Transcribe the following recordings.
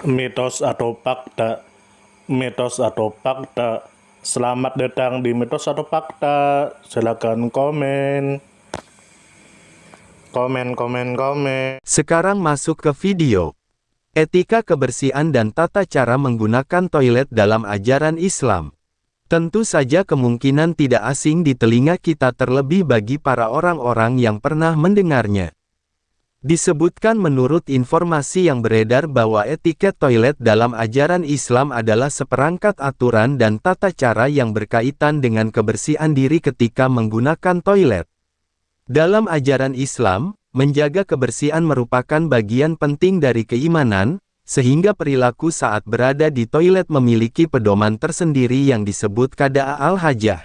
Mitos atau fakta? Mitos atau fakta? Selamat datang di Mitos atau Fakta. Silakan komen. Komen. Sekarang masuk ke video. Etika kebersihan dan tata cara menggunakan toilet dalam ajaran Islam. Tentu saja kemungkinan tidak asing di telinga kita, terlebih bagi para orang-orang yang pernah mendengarnya. Disebutkan menurut informasi yang beredar bahwa etiket toilet dalam ajaran Islam adalah seperangkat aturan dan tata cara yang berkaitan dengan kebersihan diri ketika menggunakan toilet. Dalam ajaran Islam, menjaga kebersihan merupakan bagian penting dari keimanan, sehingga perilaku saat berada di toilet memiliki pedoman tersendiri yang disebut qada al-hajah.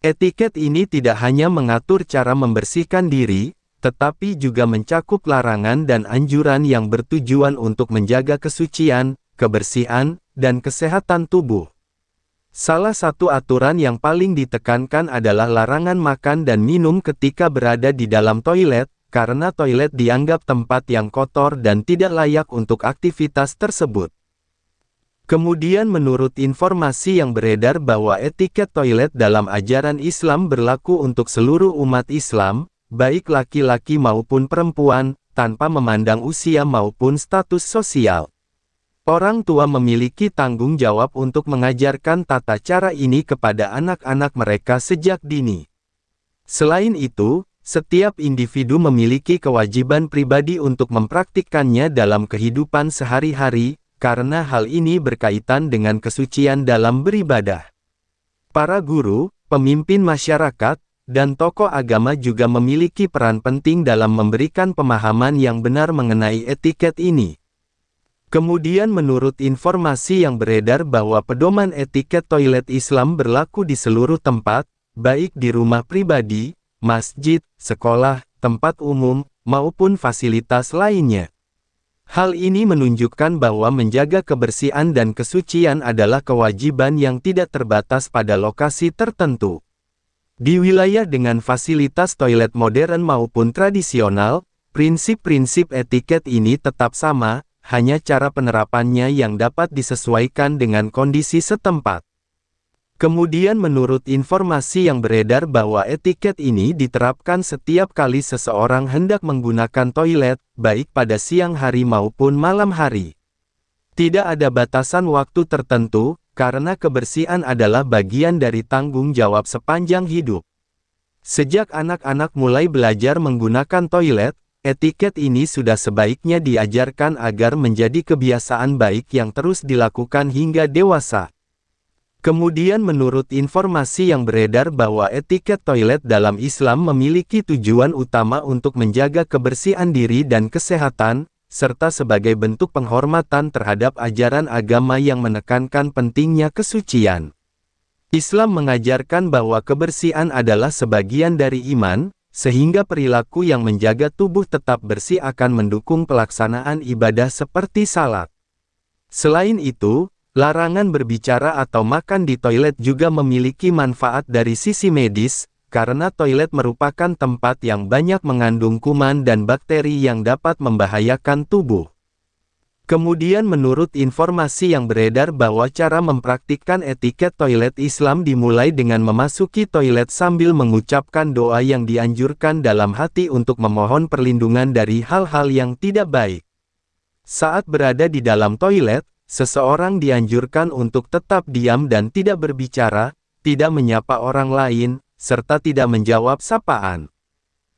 Etiket ini tidak hanya mengatur cara membersihkan diri, tetapi juga mencakup larangan dan anjuran yang bertujuan untuk menjaga kesucian, kebersihan, dan kesehatan tubuh. Salah satu aturan yang paling ditekankan adalah larangan makan dan minum ketika berada di dalam toilet, karena toilet dianggap tempat yang kotor dan tidak layak untuk aktivitas tersebut. Kemudian menurut informasi yang beredar bahwa etiket toilet dalam ajaran Islam berlaku untuk seluruh umat Islam, baik laki-laki maupun perempuan, tanpa memandang usia maupun status sosial. Orang tua memiliki tanggung jawab untuk mengajarkan tata cara ini kepada anak-anak mereka sejak dini. Selain itu, setiap individu memiliki kewajiban pribadi untuk mempraktikkannya dalam kehidupan sehari-hari, karena hal ini berkaitan dengan kesucian dalam beribadah. Para guru, pemimpin masyarakat, dan tokoh agama juga memiliki peran penting dalam memberikan pemahaman yang benar mengenai etiket ini. Kemudian menurut informasi yang beredar bahwa pedoman etiket toilet Islam berlaku di seluruh tempat, baik di rumah pribadi, masjid, sekolah, tempat umum, maupun fasilitas lainnya. Hal ini menunjukkan bahwa menjaga kebersihan dan kesucian adalah kewajiban yang tidak terbatas pada lokasi tertentu. Di wilayah dengan fasilitas toilet modern maupun tradisional, prinsip-prinsip etiket ini tetap sama, hanya cara penerapannya yang dapat disesuaikan dengan kondisi setempat. Kemudian menurut informasi yang beredar bahwa etiket ini diterapkan setiap kali seseorang hendak menggunakan toilet, baik pada siang hari maupun malam hari. Tidak ada batasan waktu tertentu, karena kebersihan adalah bagian dari tanggung jawab sepanjang hidup. Sejak anak-anak mulai belajar menggunakan toilet, etiket ini sudah sebaiknya diajarkan agar menjadi kebiasaan baik yang terus dilakukan hingga dewasa. Kemudian menurut informasi yang beredar bahwa etiket toilet dalam Islam memiliki tujuan utama untuk menjaga kebersihan diri dan kesehatan, serta sebagai bentuk penghormatan terhadap ajaran agama yang menekankan pentingnya kesucian. Islam mengajarkan bahwa kebersihan adalah sebagian dari iman, sehingga perilaku yang menjaga tubuh tetap bersih akan mendukung pelaksanaan ibadah seperti salat. Selain itu, larangan berbicara atau makan di toilet juga memiliki manfaat dari sisi medis, karena toilet merupakan tempat yang banyak mengandung kuman dan bakteri yang dapat membahayakan tubuh. Kemudian menurut informasi yang beredar bahwa cara mempraktikkan etiket toilet Islam dimulai dengan memasuki toilet sambil mengucapkan doa yang dianjurkan dalam hati untuk memohon perlindungan dari hal-hal yang tidak baik. Saat berada di dalam toilet, seseorang dianjurkan untuk tetap diam dan tidak berbicara, tidak menyapa orang lain, serta tidak menjawab sapaan.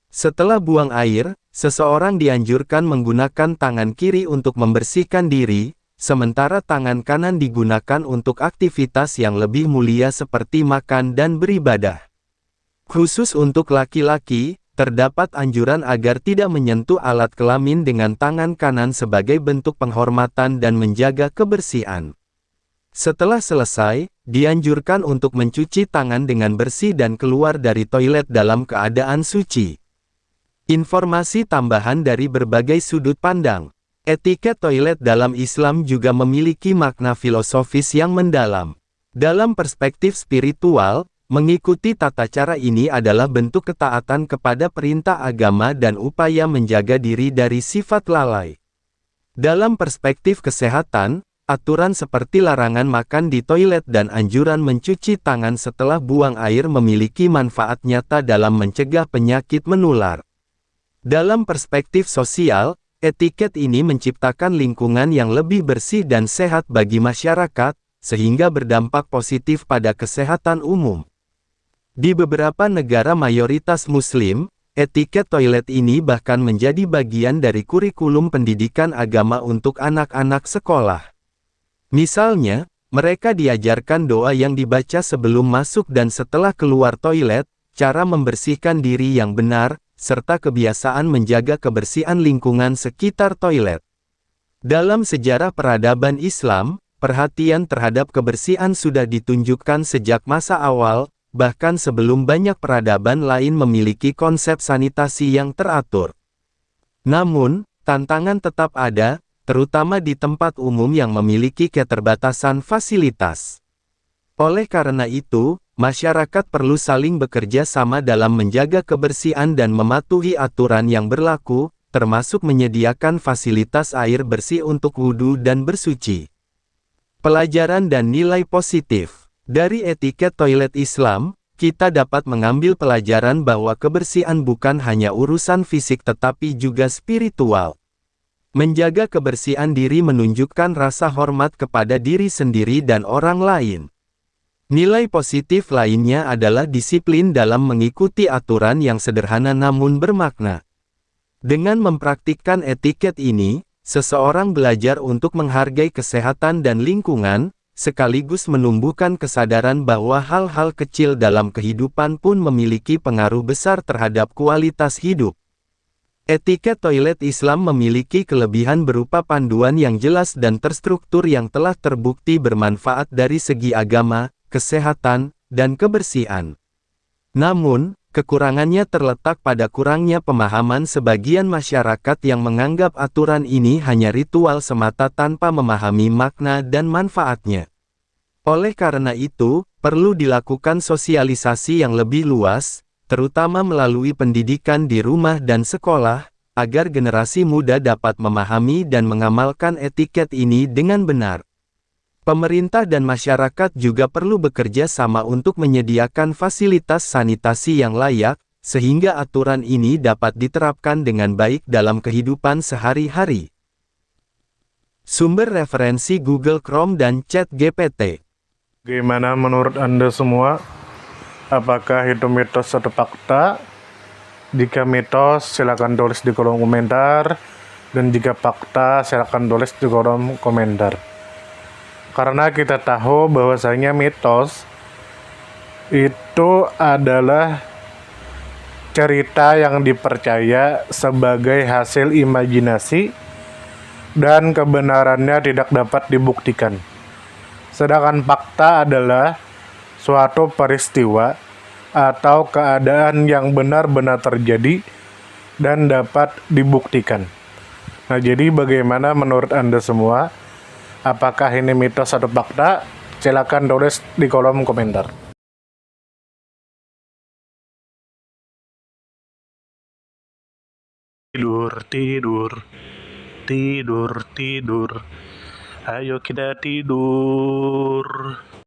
Setelah buang air, seseorang dianjurkan menggunakan tangan kiri untuk membersihkan diri, sementara tangan kanan digunakan untuk aktivitas yang lebih mulia seperti makan dan beribadah. Khusus untuk laki-laki, terdapat anjuran agar tidak menyentuh alat kelamin dengan tangan kanan sebagai bentuk penghormatan dan menjaga kebersihan. Setelah selesai, dianjurkan untuk mencuci tangan dengan bersih dan keluar dari toilet dalam keadaan suci. Informasi tambahan dari berbagai sudut pandang. Etiket toilet dalam Islam juga memiliki makna filosofis yang mendalam. Dalam perspektif spiritual, mengikuti tata cara ini adalah bentuk ketaatan kepada perintah agama dan upaya menjaga diri dari sifat lalai. Dalam perspektif kesehatan, aturan seperti larangan makan di toilet dan anjuran mencuci tangan setelah buang air memiliki manfaat nyata dalam mencegah penyakit menular. Dalam perspektif sosial, etiket ini menciptakan lingkungan yang lebih bersih dan sehat bagi masyarakat, sehingga berdampak positif pada kesehatan umum. Di beberapa negara mayoritas Muslim, etiket toilet ini bahkan menjadi bagian dari kurikulum pendidikan agama untuk anak-anak sekolah. Misalnya, mereka diajarkan doa yang dibaca sebelum masuk dan setelah keluar toilet, cara membersihkan diri yang benar, serta kebiasaan menjaga kebersihan lingkungan sekitar toilet. Dalam sejarah peradaban Islam, perhatian terhadap kebersihan sudah ditunjukkan sejak masa awal, bahkan sebelum banyak peradaban lain memiliki konsep sanitasi yang teratur. Namun, tantangan tetap ada, terutama di tempat umum yang memiliki keterbatasan fasilitas. Oleh karena itu, masyarakat perlu saling bekerja sama dalam menjaga kebersihan dan mematuhi aturan yang berlaku, termasuk menyediakan fasilitas air bersih untuk wudhu dan bersuci. Pelajaran dan nilai positif. Dari etiket toilet Islam, kita dapat mengambil pelajaran bahwa kebersihan bukan hanya urusan fisik tetapi juga spiritual. Menjaga kebersihan diri menunjukkan rasa hormat kepada diri sendiri dan orang lain. Nilai positif lainnya adalah disiplin dalam mengikuti aturan yang sederhana namun bermakna. Dengan mempraktikkan etiket ini, seseorang belajar untuk menghargai kesehatan dan lingkungan, sekaligus menumbuhkan kesadaran bahwa hal-hal kecil dalam kehidupan pun memiliki pengaruh besar terhadap kualitas hidup. Etiket toilet Islam memiliki kelebihan berupa panduan yang jelas dan terstruktur yang telah terbukti bermanfaat dari segi agama, kesehatan, dan kebersihan. Namun, kekurangannya terletak pada kurangnya pemahaman sebagian masyarakat yang menganggap aturan ini hanya ritual semata tanpa memahami makna dan manfaatnya. Oleh karena itu, perlu dilakukan sosialisasi yang lebih luas, terutama melalui pendidikan di rumah dan sekolah, agar generasi muda dapat memahami dan mengamalkan etiket ini dengan benar. Pemerintah dan masyarakat juga perlu bekerja sama untuk menyediakan fasilitas sanitasi yang layak, sehingga aturan ini dapat diterapkan dengan baik dalam kehidupan sehari-hari. Sumber referensi Google Chrome dan ChatGPT. Gimana menurut Anda semua? Apakah itu mitos atau fakta? Jika mitos, silakan tulis di kolom komentar. Dan jika fakta, silakan tulis di kolom komentar. Karena kita tahu bahwasanya mitos itu adalah cerita yang dipercaya sebagai hasil imajinasi dan kebenarannya tidak dapat dibuktikan. Sedangkan fakta adalah suatu peristiwa atau keadaan yang benar-benar terjadi dan dapat dibuktikan. Nah, jadi bagaimana menurut Anda semua? Apakah ini mitos atau fakta? Silakan tulis di kolom komentar. Tidur, tidur, tidur, tidur. Ayo kita tidur.